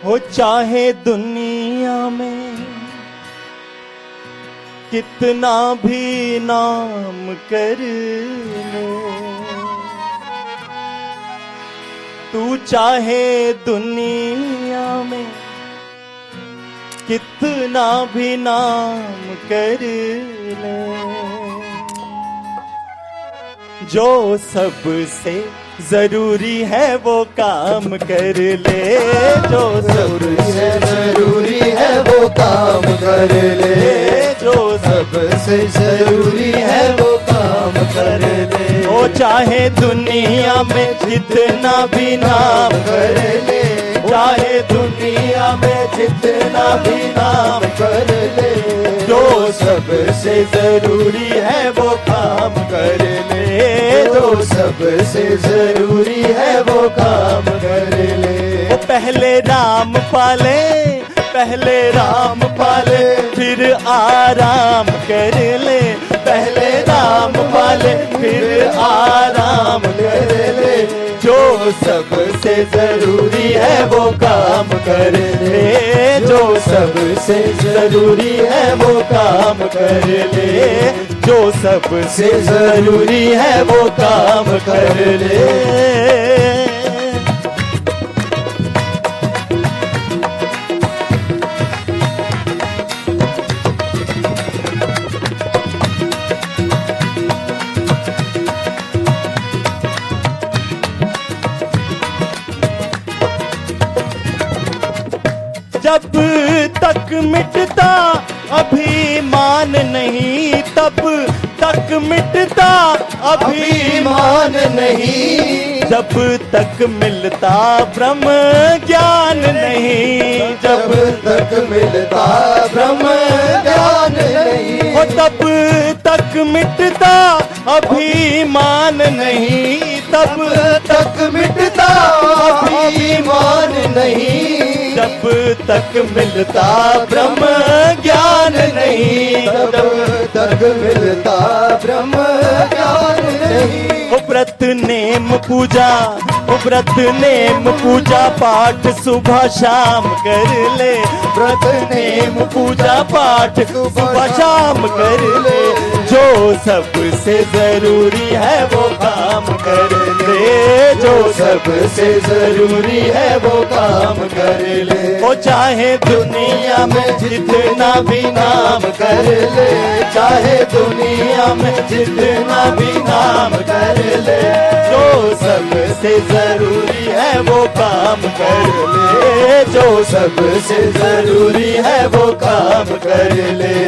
हो चाहे दुनिया में कितना भी नाम कर ले, तू चाहे दुनिया में कितना भी नाम कर ले, जो सबसे जरूरी है वो काम कर ले, जो सबसे जरूरी है वो काम कर ले, जो सबसे जरूरी है वो काम कर ले। ओ चाहे दुनिया में जितना भी नाम कर ले, चाहे दुनिया में जितना भी नाम कर ले, जो सबसे जरूरी है वो काम कर ले, जो सबसे जरूरी है वो काम कर ले। वो पहले राम पाले, पहले राम पाले फिर आराम कर ले, पहले राम पाले फिर आराम कर ले, जो सबसे जरूरी है वो काम कर ले, जो सबसे जरूरी है वो काम कर ले, जो सबसे जरूरी है वो काम कर ले। जब तक मिटता अभिमान नहीं, तब तक मिटता अभिमान नहीं, जब तक मिलता ब्रह्म ज्ञान नहीं, जब तक मिलता ब्रह्म ज्ञान नहीं, हो तब तक मिटता अभिमान नहीं, तब तक मिटता अभिमान नहीं, जब तक मिलता ब्रह्म ज्ञान नहीं, तब तक मिलता ब्रह्म ज्ञान नहीं। ओ व्रत नेम पूजा, ओ व्रत नेम पूजा पाठ सुबह शाम कर ले, व्रत नेम पूजा पाठ सुबह शाम कर ले, जो सबसे जरूरी है वो काम कर ले, जो सबसे जरूरी है वो काम कर ले। ओ चाहे दुनिया में जितना भी नाम कर ले, चाहे दुनिया में जितना भी नाम कर ले, जो सबसे जरूरी है वो काम कर ले, जो सबसे जरूरी है वो काम कर ले।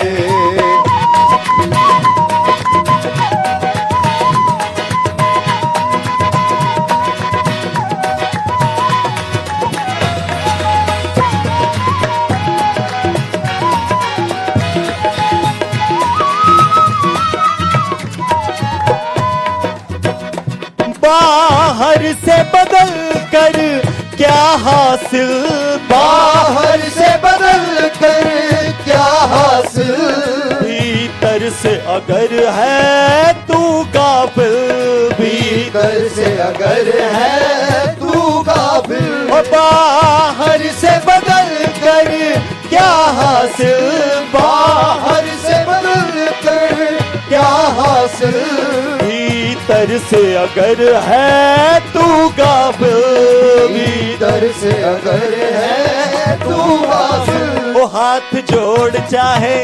बाहर से बदल कर क्या हासिल, बाहर से बदल कर क्या हासिल, भीतर से अगर है तू काबिल, भीतर से अगर है तू काबिल, बाहर से बदल कर क्या हासिल, बाहर से बदल कर क्या हासिल, भीतर से अगर है तू काबिल, भीतर से अगर है तू हासिल। वो हाथ जोड़ चाहे,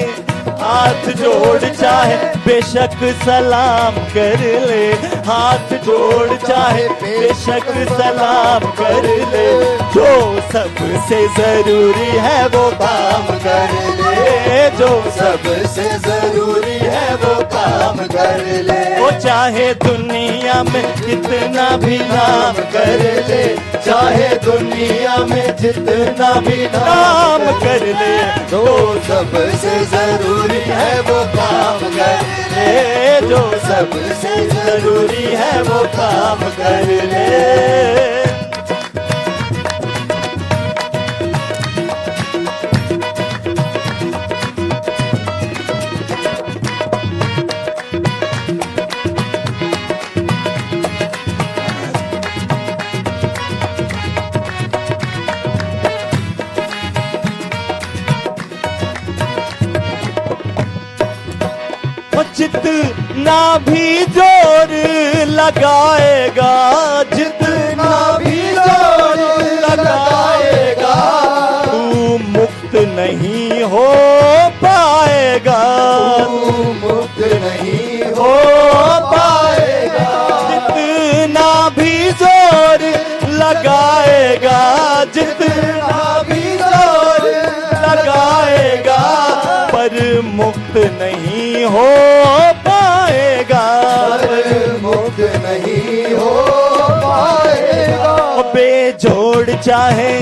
हाथ जोड़ चाहे बेशक सलाम कर ले, हाथ जोड़ चाहे बेशक सलाम कर ले, जो सबसे जरूरी है वो काम कर ले, जो सबसे जरूरी है वो काम कर ले। वो चाहे दुनिया में कितना भी नाम कर ले, चाहे दुनिया में जितना भी नाम कर ले, जो सबसे जरूरी है वो काम कर ले, जो सबसे जरूरी है वो काम कर ले। जितना भी जोर लगाएगा, जितना भी जोर लगाएगा, तू मुक्त नहीं हो पाएगा, तू मुक्त नहीं हो पाएगा। जितना भी जोर लगाएगा, जितना भी जोर लगाएगा, पर मुक्त नहीं हो पाएगा, मुक्त नहीं हो पाएगा। बेजोड़ चाहे,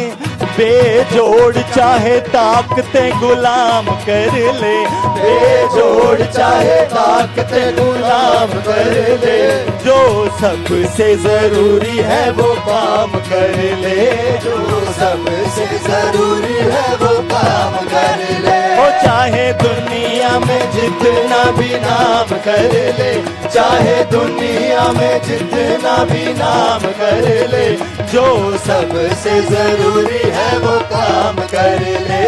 बेजोड़ चाहे ताकतें गुलाम कर ले, बेजोड़ चाहे ताकतें गुलाम कर ले, जो सबसे जरूरी है वो काम कर ले, जो सबसे जरूरी है वो काम कर ले। वो चाहे दुनिया में जितना भी नाम कर ले, चाहे दुनिया में जितना भी नाम कर ले, जो सबसे जरूरी है वो काम कर ले,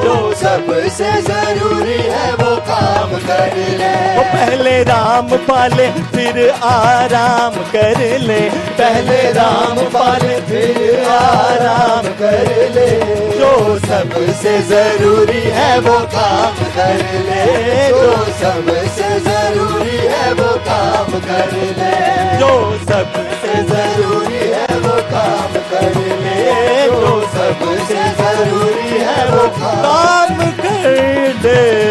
जो सबसे जरूरी है वो काम कर ले। वो पहले राम पाले फिर आराम कर ले, पहले राम पाले फिर आराम कर ले, जो सबसे जरूरी है वो काम कर ले, जो सबसे जरूरी है वो काम कर ले, जो सबसे जरूरी है वो काम कर ले, जो सबसे जरूरी है वो काम कर ले।